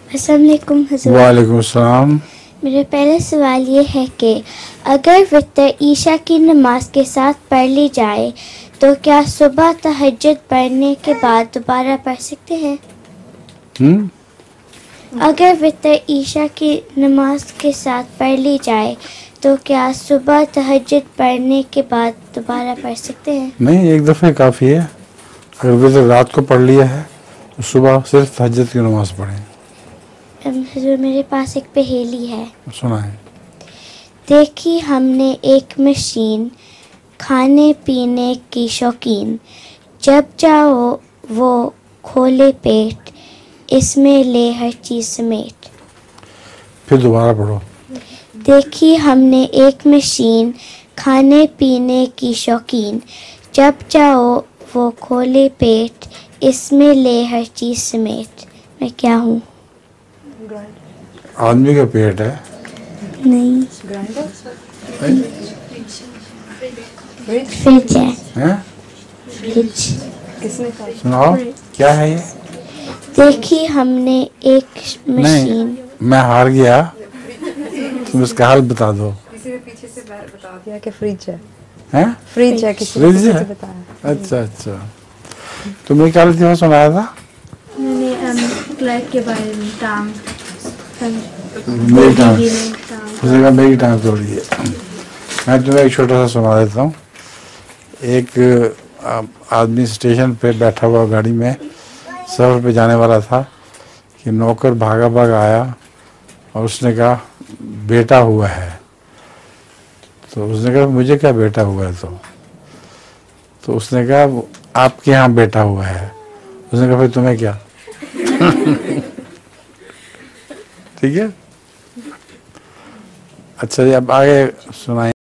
अस्सलाम वालेकुम हुज़ूर। वालेकुम सलाम। मेरा पहला सवाल ये है कि अगर वितर ईशा की नमाज के साथ पढ़ ली जाए तो क्या सुबह तहज्जुद पढ़ने के बाद दोबारा पढ़ सकते हैं? अगर वितर ईशा की नमाज के साथ पढ़ ली जाए तो क्या सुबह तहज्जुद पढ़ने के बाद दोबारा पढ़ सकते हैं? नहीं, एक दफ़े काफ़ी है। अगर वितर रात को पढ़ लिया है तो सुबह सिर्फ तहज्जुद की नमाज पढ़ें। हुज़ूर, मेरे पास एक पहेली है। सुना है। देखी हमने एक मशीन, खाने पीने की शौकीन, जब चाहो वो खोले पेट, इसमें ले हर चीज समेट। फिर दोबारा पढ़ो। देखी हमने एक मशीन, खाने पीने की शौकीन, जब चाहो वो खोले पेट, इसमें ले हर चीज समेट। मैं क्या हूँ? आदमी का पेट है। नहीं, फ्रिज है। हैं? फ्रिज। सुनाओ, क्या है ये? देखी हमने एक मशीन। नहीं, मैं हार गया। तुम इसका हल बता दो। किसी ने पीछे से बता दिया कि फ्रिज है। हैं? फ्रिज है, किसी ने फ्रिज पीछे है? से बताया। अच्छा अच्छा। तुमने क्या लतीफ़ा सुनाया था? मैंने क्लर्क के बारे में टांग मेरी टांग। उसने कहा मेरी टांग तोड़ी है। मैं तुम्हें एक छोटा सा सुना देता हूँ। एक आदमी स्टेशन पे बैठा हुआ गाड़ी में सफ़र पे जाने वाला था कि नौकर भागा भागा आया और उसने कहा बेटा हुआ है। तो उसने कहा मुझे क्या बेटा हुआ है? तो उसने कहा आपके यहाँ बेटा हुआ है। उसने कहा फिर तुम्हें क्या? ठीक है। अच्छा जी, अब आगे सुनाइए।